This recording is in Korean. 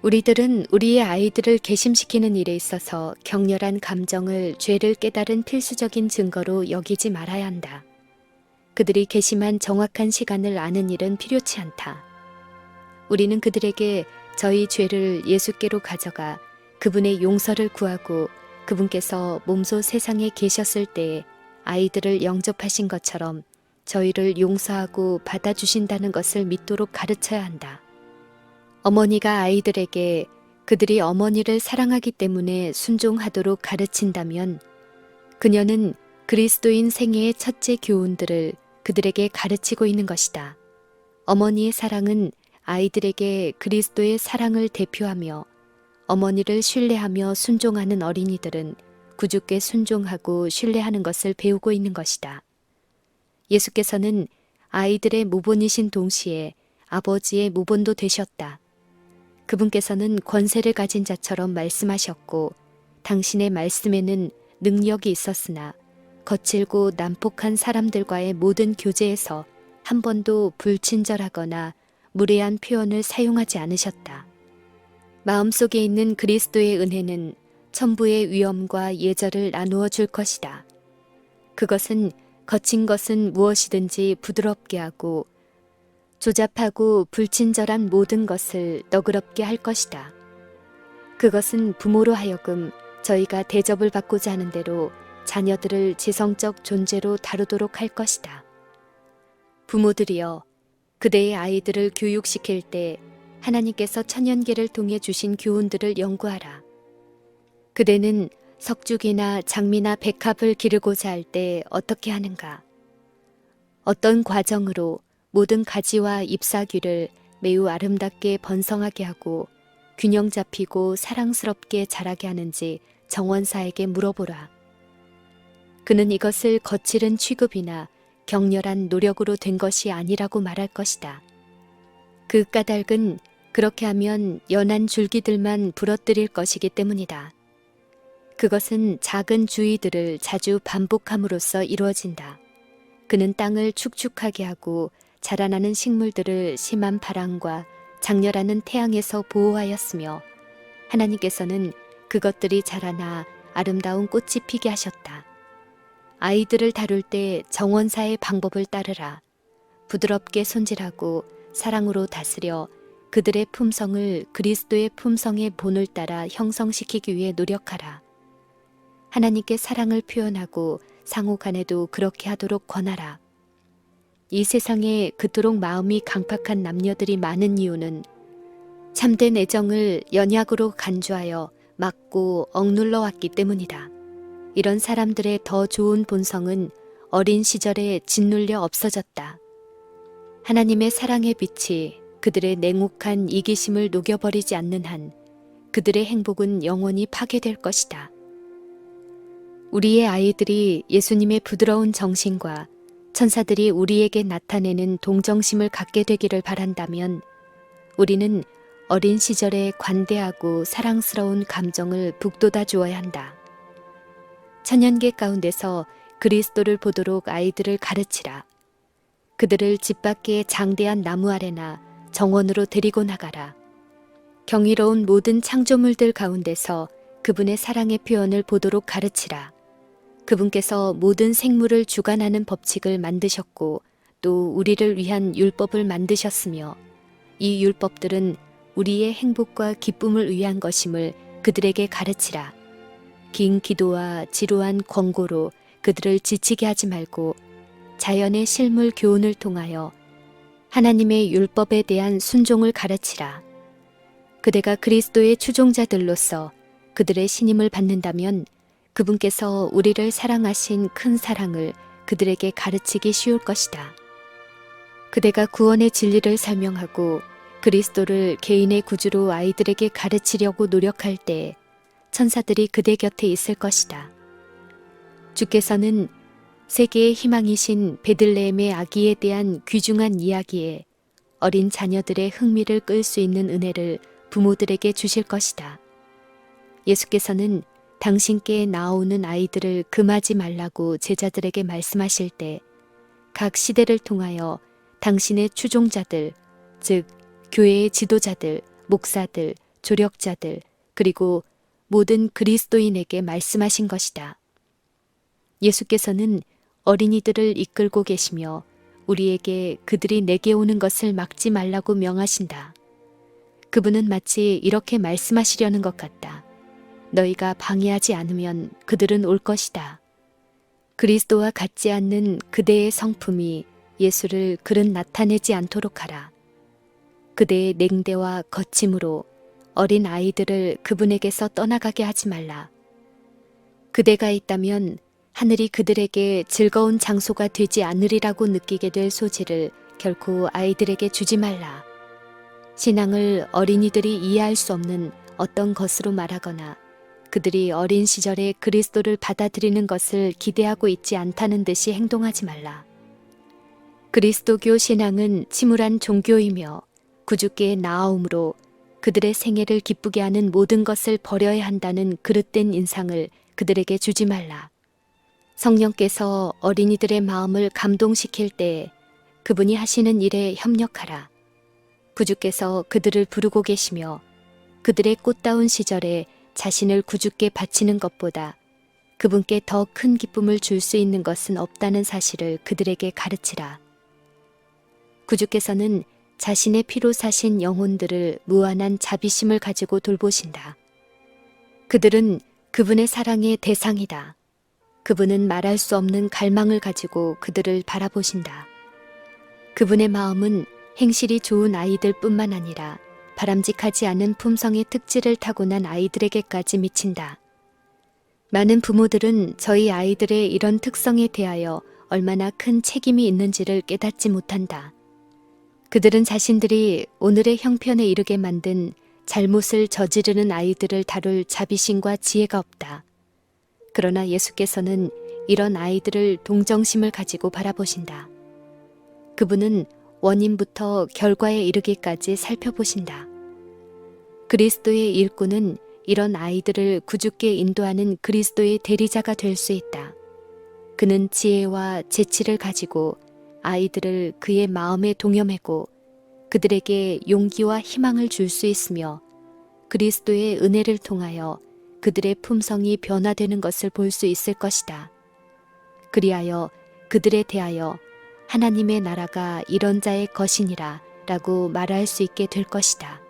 우리들은 우리의 아이들을 개심시키는 일에 있어서 격렬한 감정을 죄를 깨달은 필수적인 증거로 여기지 말아야 한다. 그들이 개심한 정확한 시간을 아는 일은 필요치 않다. 우리는 그들에게 저희 죄를 예수께로 가져가 그분의 용서를 구하고 그분께서 몸소 세상에 계셨을 때에 아이들을 영접하신 것처럼 저희를 용서하고 받아주신다는 것을 믿도록 가르쳐야 한다. 어머니가 아이들에게 그들이 어머니를 사랑하기 때문에 순종하도록 가르친다면 그녀는 그리스도인 생애의 첫째 교훈들을 그들에게 가르치고 있는 것이다. 어머니의 사랑은 아이들에게 그리스도의 사랑을 대표하며 어머니를 신뢰하며 순종하는 어린이들은 구주께 순종하고 신뢰하는 것을 배우고 있는 것이다. 예수께서는 아이들의 모본이신 동시에 아버지의 모본도 되셨다. 그분께서는 권세를 가진 자처럼 말씀하셨고 당신의 말씀에는 능력이 있었으나 거칠고 난폭한 사람들과의 모든 교제에서 한 번도 불친절하거나 무례한 표현을 사용하지 않으셨다. 마음속에 있는 그리스도의 은혜는 천부의 위엄과 예절을 나누어 줄 것이다. 그것은 거친 것은 무엇이든지 부드럽게 하고 조잡하고 불친절한 모든 것을 너그럽게 할 것이다. 그것은 부모로 하여금 저희가 대접을 받고자 하는 대로 자녀들을 지성적 존재로 다루도록 할 것이다. 부모들이여, 그대의 아이들을 교육시킬 때 하나님께서 천연계를 통해 주신 교훈들을 연구하라. 그대는 석죽이나 장미나 백합을 기르고자 할 때 어떻게 하는가? 어떤 과정으로 모든 가지와 잎사귀를 매우 아름답게 번성하게 하고 균형 잡히고 사랑스럽게 자라게 하는지 정원사에게 물어보라. 그는 이것을 거칠은 취급이나 격렬한 노력으로 된 것이 아니라고 말할 것이다. 그 까닭은 그렇게 하면 연한 줄기들만 부러뜨릴 것이기 때문이다. 그것은 작은 주의들을 자주 반복함으로써 이루어진다. 그는 땅을 축축하게 하고 자라나는 식물들을 심한 바람과 장렬하는 태양에서 보호하였으며 하나님께서는 그것들이 자라나 아름다운 꽃이 피게 하셨다. 아이들을 다룰 때 정원사의 방법을 따르라. 부드럽게 손질하고 사랑으로 다스려 그들의 품성을 그리스도의 품성의 본을 따라 형성시키기 위해 노력하라. 하나님께 사랑을 표현하고 상호 간에도 그렇게 하도록 권하라. 이 세상에 그토록 마음이 강팍한 남녀들이 많은 이유는 참된 애정을 연약으로 간주하여 막고 억눌러 왔기 때문이다. 이런 사람들의 더 좋은 본성은 어린 시절에 짓눌려 없어졌다. 하나님의 사랑의 빛이 그들의 냉혹한 이기심을 녹여버리지 않는 한 그들의 행복은 영원히 파괴될 것이다. 우리의 아이들이 예수님의 부드러운 정신과 천사들이 우리에게 나타내는 동정심을 갖게 되기를 바란다면 우리는 어린 시절에 관대하고 사랑스러운 감정을 북돋아 주어야 한다. 천연계 가운데서 그리스도를 보도록 아이들을 가르치라. 그들을 집 밖의 장대한 나무 아래나 정원으로 데리고 나가라. 경이로운 모든 창조물들 가운데서 그분의 사랑의 표현을 보도록 가르치라. 그분께서 모든 생물을 주관하는 법칙을 만드셨고 또 우리를 위한 율법을 만드셨으며 이 율법들은 우리의 행복과 기쁨을 위한 것임을 그들에게 가르치라. 긴 기도와 지루한 권고로 그들을 지치게 하지 말고 자연의 실물 교훈을 통하여 하나님의 율법에 대한 순종을 가르치라. 그대가 그리스도의 추종자들로서 그들의 신임을 받는다면 그분께서 우리를 사랑하신 큰 사랑을 그들에게 가르치기 쉬울 것이다. 그대가 구원의 진리를 설명하고 그리스도를 개인의 구주로 아이들에게 가르치려고 노력할 때 천사들이 그대 곁에 있을 것이다. 주께서는 세계의 희망이신 베들레헴의 아기에 대한 귀중한 이야기에 어린 자녀들의 흥미를 끌 수 있는 은혜를 부모들에게 주실 것이다. 예수께서는 당신께 나오는 아이들을 금하지 말라고 제자들에게 말씀하실 때 각 시대를 통하여 당신의 추종자들, 즉 교회의 지도자들, 목사들, 조력자들, 그리고 모든 그리스도인에게 말씀하신 것이다. 예수께서는 어린이들을 이끌고 계시며 우리에게 그들이 내게 오는 것을 막지 말라고 명하신다. 그분은 마치 이렇게 말씀하시려는 것 같다. 너희가 방해하지 않으면 그들은 올 것이다. 그리스도와 같지 않는 그대의 성품이 예수를 그른 나타내지 않도록 하라. 그대의 냉대와 거침으로 어린 아이들을 그분에게서 떠나가게 하지 말라. 그대가 있다면 하늘이 그들에게 즐거운 장소가 되지 않으리라고 느끼게 될 소지를 결코 아이들에게 주지 말라. 신앙을 어린이들이 이해할 수 없는 어떤 것으로 말하거나 그들이 어린 시절에 그리스도를 받아들이는 것을 기대하고 있지 않다는 듯이 행동하지 말라. 그리스도교 신앙은 침울한 종교이며 구주께의 나아옴으로 그들의 생애를 기쁘게 하는 모든 것을 버려야 한다는 그릇된 인상을 그들에게 주지 말라. 성령께서 어린이들의 마음을 감동시킬 때에 그분이 하시는 일에 협력하라. 구주께서 그들을 부르고 계시며 그들의 꽃다운 시절에 자신을 구주께 바치는 것보다 그분께 더 큰 기쁨을 줄 수 있는 것은 없다는 사실을 그들에게 가르치라. 구주께서는 자신의 피로 사신 영혼들을 무한한 자비심을 가지고 돌보신다. 그들은 그분의 사랑의 대상이다. 그분은 말할 수 없는 갈망을 가지고 그들을 바라보신다. 그분의 마음은 행실이 좋은 아이들뿐만 아니라 바람직하지 않은 품성의 특질을 타고난 아이들에게까지 미친다. 많은 부모들은 저희 아이들의 이런 특성에 대하여 얼마나 큰 책임이 있는지를 깨닫지 못한다. 그들은 자신들이 오늘의 형편에 이르게 만든 잘못을 저지르는 아이들을 다룰 자비심과 지혜가 없다. 그러나 예수께서는 이런 아이들을 동정심을 가지고 바라보신다. 그분은 원인부터 결과에 이르기까지 살펴보신다. 그리스도의 일꾼은 이런 아이들을 구주께 인도하는 그리스도의 대리자가 될 수 있다. 그는 지혜와 재치를 가지고 아이들을 그의 마음에 동여매고 그들에게 용기와 희망을 줄 수 있으며 그리스도의 은혜를 통하여 그들의 품성이 변화되는 것을 볼 수 있을 것이다. 그리하여 그들에 대하여 하나님의 나라가 이런 자의 것이니라 라고 말할 수 있게 될 것이다.